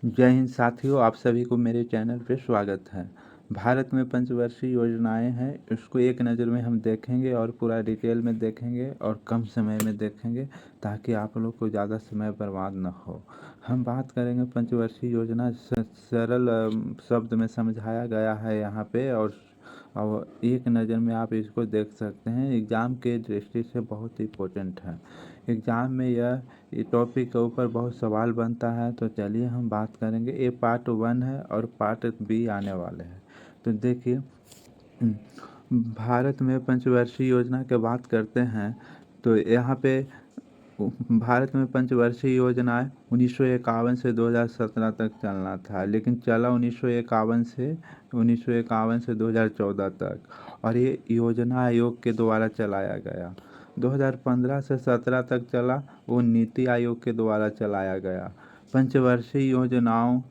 जय हिंद साथियों, आप सभी को मेरे चैनल पे स्वागत है। भारत में पंचवर्षीय योजनाएं हैं, इसको एक नज़र में हम देखेंगे और पूरा डिटेल में देखेंगे और कम समय में देखेंगे ताकि आप लोग को ज़्यादा समय बर्बाद न हो। हम बात करेंगे पंचवर्षीय योजना, सरल शब्द में समझाया गया है यहाँ पे, और एक नज़र में आप इसको देख सकते हैं। एग्ज़ाम के दृष्टि से बहुत इम्पोर्टेंट है। एग्ज़ाम में ये टॉपिक के ऊपर बहुत सवाल बनता है। तो चलिए हम बात करेंगे। ये पार्ट 1 है और पार्ट बी आने वाले हैं। तो देखिए, भारत में पंचवर्षीय योजना की बात करते हैं तो यहाँ पे भारत में पंचवर्षीय योजनाएं 1951 से 2017 तक चलना था, लेकिन चला 1951 से 2014 तक। और ये योजना आयोग के द्वारा चलाया गया। 2015 से 17 तक चला, वो नीति आयोग के द्वारा चलाया गया। पंचवर्षीय योजनाओं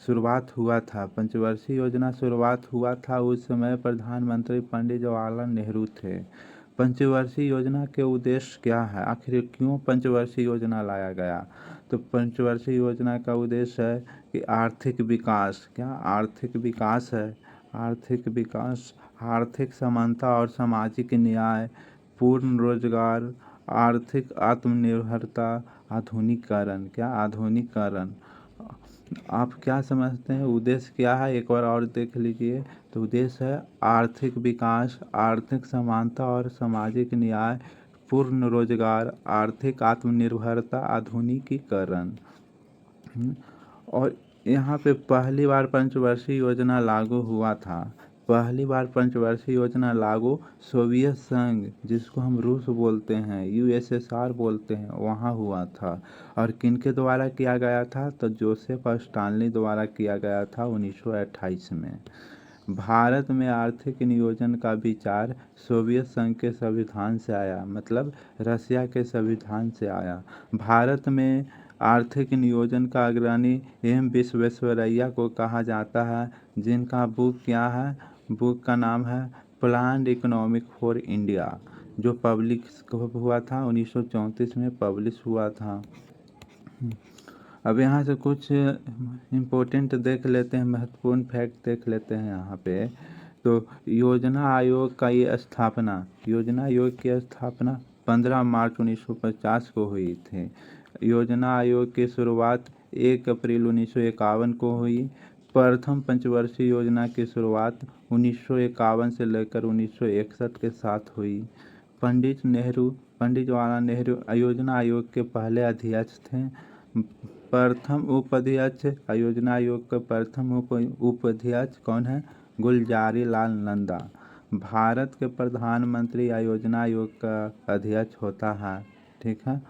शुरुआत हुआ था पंचवर्षीय योजना शुरुआत हुआ था उस समय प्रधानमंत्री पंडित जवाहरलाल नेहरू थे। पंचवर्षीय योजना के उद्देश्य क्या है, आखिर क्यों पंचवर्षीय योजना लाया गया? तो पंचवर्षीय योजना का उद्देश्य है कि आर्थिक विकास, क्या आर्थिक विकास है, आर्थिक विकास, आर्थिक समानता और सामाजिक न्याय, पूर्ण रोजगार, आर्थिक आत्मनिर्भरता, आधुनिकीकरण, क्या आधुनिकीकरण। आप क्या समझते हैं उद्देश्य क्या है, एक बार और देख लीजिए। तो उद्देश्य है आर्थिक विकास, आर्थिक समानता और सामाजिक न्याय, पूर्ण रोजगार, आर्थिक आत्मनिर्भरता, आधुनिकीकरण। और यहाँ पे पहली बार पंचवर्षीय योजना लागू हुआ था। पहली बार पंचवर्षीय योजना लागू सोवियत संघ, जिसको हम रूस बोलते हैं, यूएसएसआर बोलते हैं, वहाँ हुआ था। और किनके द्वारा किया गया था? तो जोसेफ स्टालिन द्वारा किया गया था 1928 में। भारत में आर्थिक नियोजन का विचार सोवियत संघ के संविधान से आया, मतलब रसिया के संविधान से आया। भारत में आर्थिक नियोजन का अग्रणी एम विश्वेश्वरैया को कहा जाता है, जिनका बुक क्या है, बुक का नाम है प्लान्ड इकोनॉमिक फॉर इंडिया, जो पब्लिश हुआ था 1934 में पब्लिश हुआ था। अब यहाँ से कुछ इम्पोर्टेंट देख लेते हैं, महत्वपूर्ण फैक्ट देख लेते हैं यहाँ पे। तो योजना आयोग का ये स्थापना, योजना आयोग की स्थापना 15 मार्च 1950 को हुई थी। योजना आयोग की शुरुआत 1 अप्रैल 1951 को हुई। प्रथम पंचवर्षीय योजना की शुरुआत 1951 से लेकर 1961 के साथ हुई। पंडित जवाहरलाल नेहरू योजना आयोग के पहले अध्यक्ष थे। प्रथम उपाध्यक्ष, योजना आयोग का प्रथम उपाध्यक्ष कौन है? गुलजारी लाल नंदा। भारत के प्रधानमंत्री योजना आयोग का अध्यक्ष होता है। ठीक है।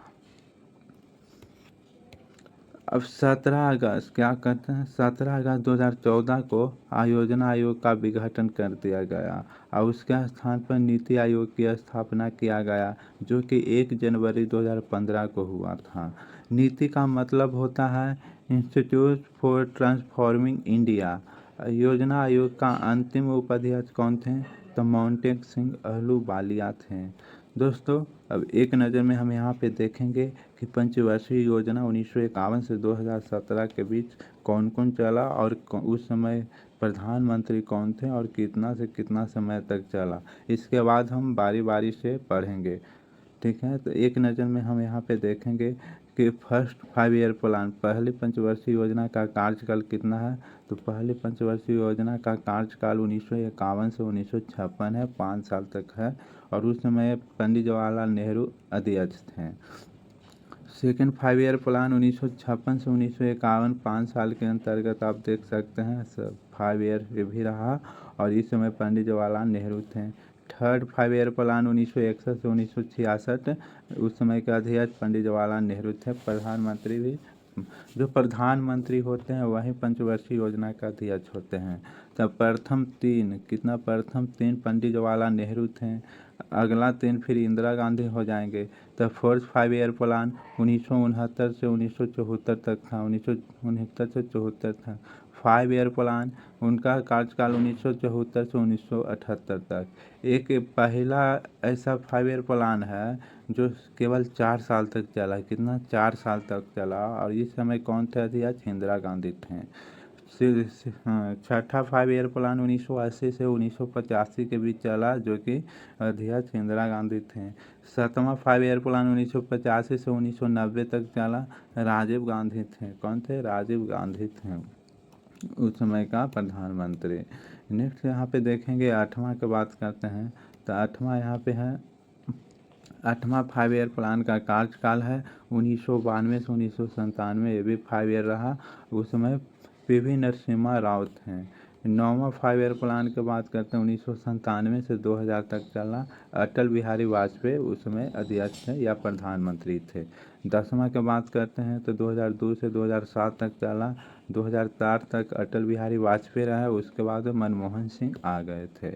अब 17 अगस्त क्या करते हैं, 17 अगस्त 2014 को योजना आयोग का विघटन कर दिया गया और उसके स्थान पर नीति आयोग की स्थापना किया गया, जो कि 1 जनवरी 2015 को हुआ था। नीति का मतलब होता है इंस्टीट्यूट फॉर ट्रांसफॉर्मिंग इंडिया। योजना आयोग का अंतिम उपाध्यक्ष कौन थे? तो मोंटेक सिंह अहलूवालिया थे। दोस्तों, अब एक नज़र में हम यहाँ पे देखेंगे कि पंचवर्षीय योजना 1951 से 2017 के बीच कौन कौन चला और उस समय प्रधानमंत्री कौन थे और कितना से कितना समय तक चला। इसके बाद हम बारी बारी से पढ़ेंगे। ठीक है। तो एक नज़र में हम यहाँ पे देखेंगे कि फर्स्ट 5 ईयर प्लान, पहली पंचवर्षीय योजना का कार्यकाल कितना है? तो पहली पंचवर्षीय योजना का कार्यकाल 1951 से 1956 है, 5 साल तक है। और उस समय पंडित जवाहरलाल नेहरू अध्यक्ष थे। सेकेंड 5 ईयर प्लान 1956 से 1951, 5 साल के अंतर्गत आप देख सकते हैं 5 ईयर ये भी रहा, और इस समय पंडित जवाहरलाल नेहरू थे। थर्ड 5 ईयर प्लान 1961 से 1966, उस समय के अध्यक्ष पंडित जवाहरलाल नेहरू थे। प्रधानमंत्री भी, जो प्रधानमंत्री होते हैं वही पंचवर्षीय योजना का अध्यक्ष होते हैं। तब प्रथम 3 कितना, प्रथम 3 पंडित जवाहरलाल नेहरू थे। अगला 3 फिर इंदिरा गांधी हो जाएंगे। तब फोर्थ 5 ईयर प्लान 1969 से 1974 तक था, 1969 से 74 था। 5 ईयर प्लान, उनका कार्यकाल 1974 से 1978 तक। एक पहला ऐसा 5 ईयर प्लान है जो केवल 4 साल तक चला। कितना? 4 साल तक चला। और इस समय कौन थे अध्यक्ष? इंदिरा गांधी थे। हाँ, छठा 5 ईयर प्लान 1980 से 1985 के बीच चला, जो कि अध्यक्ष इंदिरा गांधी थे। 7वां 5 ईयर प्लान 1985 से 1990 तक चला, राजीव गांधी थे। कौन थे? राजीव गांधी थे उस समय का प्रधानमंत्री। नेक्स्ट यहाँ पे देखेंगे 8वां की बात करते हैं, तो 8वां यहाँ पे है 8वां 5 ईयर प्लान का कार्यकाल है 1992 से 1997। ये भी 5 ईयर रहा। उस समय पीवी नरसिम्हा राव थे। 9वां 5 ईयर प्लान की बात करते हैं 1997 से 2000 तक चला। अटल बिहारी वाजपेयी उस समय अध्यक्ष थे या प्रधानमंत्री थे। 10वां की बात करते हैं तो 2002 से 2007 तक चला। 2004 तक अटल बिहारी वाजपेयी रहे, उसके बाद मनमोहन सिंह आ गए थे।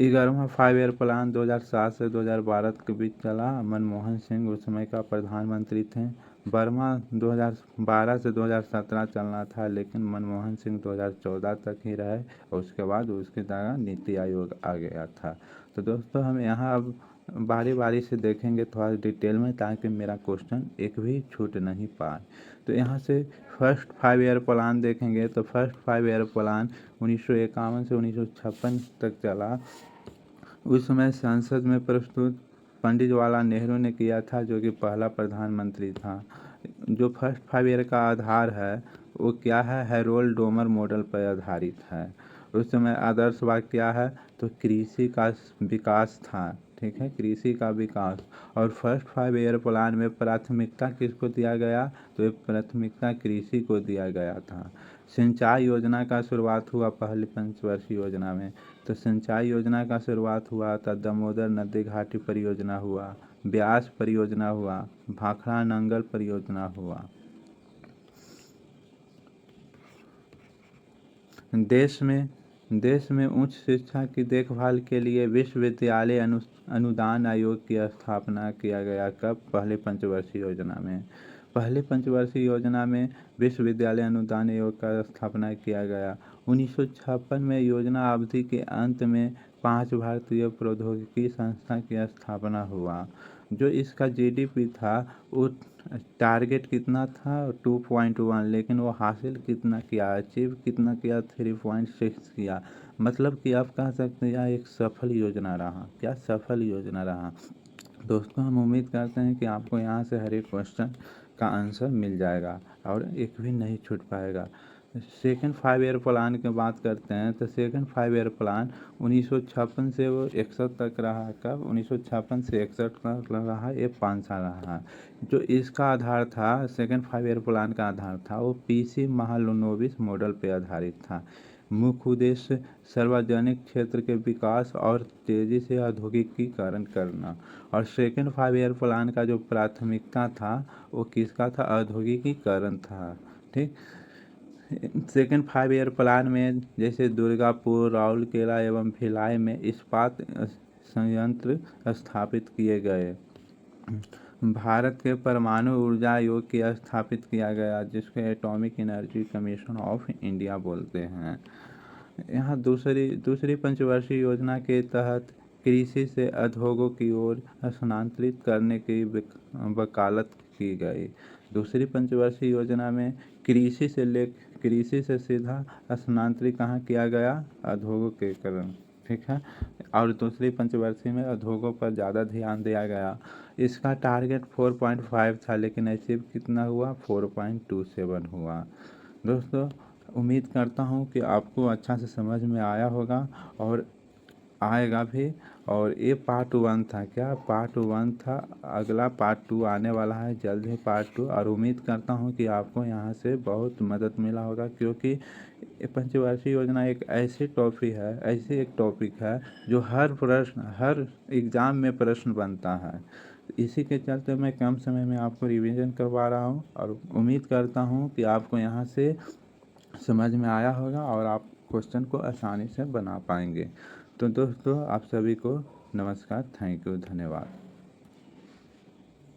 11वां 5 ईयर प्लान 2007 से 2012 के बीच चला। मनमोहन सिंह उस समय का प्रधानमंत्री थे। 12वां 2012 से 2017 चलना था, लेकिन मनमोहन सिंह 2014 तक ही रहे और उसके बाद उसकी जगह नीति आयोग आ गया था। तो दोस्तों हम यहाँ अब बारी बारी से देखेंगे थोड़ा डिटेल में, ताकि मेरा क्वेश्चन एक भी छूट नहीं पाए। तो यहाँ से फर्स्ट 5 ईयर प्लान देखेंगे, तो फर्स्ट 5 ईयर प्लान 1951 से 1956 तक चला। उस समय संसद में प्रस्तुत पंडित जवाहरलाल नेहरू ने किया था, जो कि पहला प्रधानमंत्री था। जो फर्स्ट 5 ईयर का आधार है वो क्या है? हैरोल्ड डोमर मॉडल पर आधारित है। उस समय आदर्श वाक्य क्या है? तो कृषि का विकास था। ठीक है, कृषि का विकास। और फर्स्ट 5 ईयर प्लान में प्राथमिकता किसको दिया गया? तो ये प्राथमिकता कृषि को दिया गया था। सिंचाई योजना का शुरुआत हुआ पहली पंचवर्षीय योजना में, तो सिंचाई योजना का शुरुआत हुआ था। दामोदर नदी घाटी परियोजना हुआ, ब्यास परियोजना हुआ, भाखड़ा नंगल परियोजना हुआ। देश में उच्च शिक्षा की देखभाल के लिए विश्वविद्यालय अनुदान आयोग की स्थापना किया गया। कब? पहले पंचवर्षीय योजना में। पहले पंचवर्षीय योजना में विश्वविद्यालय अनुदान आयोग का स्थापना किया गया। 1956 में योजना अवधि के अंत में 5 भारतीय प्रौद्योगिकी संस्था की स्थापना हुआ। जो इसका जीडीपी था वो टारगेट कितना था? 2.1, लेकिन वो हासिल कितना किया? अचीव कितना किया? 3.6 किया। मतलब कि आप कह सकते हैं यह एक सफल योजना रहा। क्या? सफल योजना रहा। दोस्तों हम उम्मीद करते हैं कि आपको यहाँ से हर एक क्वेश्चन का आंसर मिल जाएगा और एक भी नहीं छूट पाएगा। सेकंड 5 ईयर प्लान की बात करते हैं, तो सेकंड 5 ईयर प्लान 1956 से वो 61 तक रहा। कब? 1956 से 61 तक रहा। ये 5 साल रहा। जो इसका आधार था, सेकंड 5 ईयर प्लान का आधार था, वो पीसी महालनोबिस मॉडल पर आधारित था। मुख्य उद्देश्य सार्वजनिक क्षेत्र के विकास और तेजी से औद्योगिकीकरण करना। और सेकंड 5 ईयर प्लान का जो प्राथमिकता था वो किसका था? औद्योगिकीकरण था। ठीक। सेकंड 5 ईयर प्लान में जैसे दुर्गापुर, राउरकेला एवं भिलाई में इस्पात संयंत्र स्थापित किए गए। भारत के परमाणु ऊर्जा आयोग की स्थापित किया गया, जिसको atomic energy commission of India बोलते हैं। यहाँ दूसरी पंचवर्षीय योजना के तहत कृषि से उद्योगों की ओर स्थानांतरित करने की वकालत की गई। दूसरी पंचवर्षीय योजना में कृषि से सीधा स्थानांतरित कहाँ किया गया? उद्योगों के कारण। ठीक है। और दूसरी पंचवर्षीय में उद्योगों पर ज़्यादा ध्यान दिया गया। इसका टारगेट 4.5 था, लेकिन अचीव कितना हुआ? 4.27 हुआ। दोस्तों उम्मीद करता हूँ कि आपको अच्छा से समझ में आया होगा और आएगा भी। और ये पार्ट 1 था। क्या? पार्ट 1 था। अगला पार्ट 2 आने वाला है जल्द ही, पार्ट 2। और उम्मीद करता हूँ कि आपको यहाँ से बहुत मदद मिला होगा, क्योंकि पंचवर्षीय योजना एक ऐसी एक टॉपिक है जो हर एग्ज़ाम में प्रश्न बनता है। इसी के चलते मैं कम समय में आपको रिवीजन करवा रहा हूँ और उम्मीद करता हूँ कि आपको यहाँ से समझ में आया होगा और आप क्वेश्चन को आसानी से बना पाएंगे। तो दोस्तों आप सभी को नमस्कार, थैंक यू, धन्यवाद।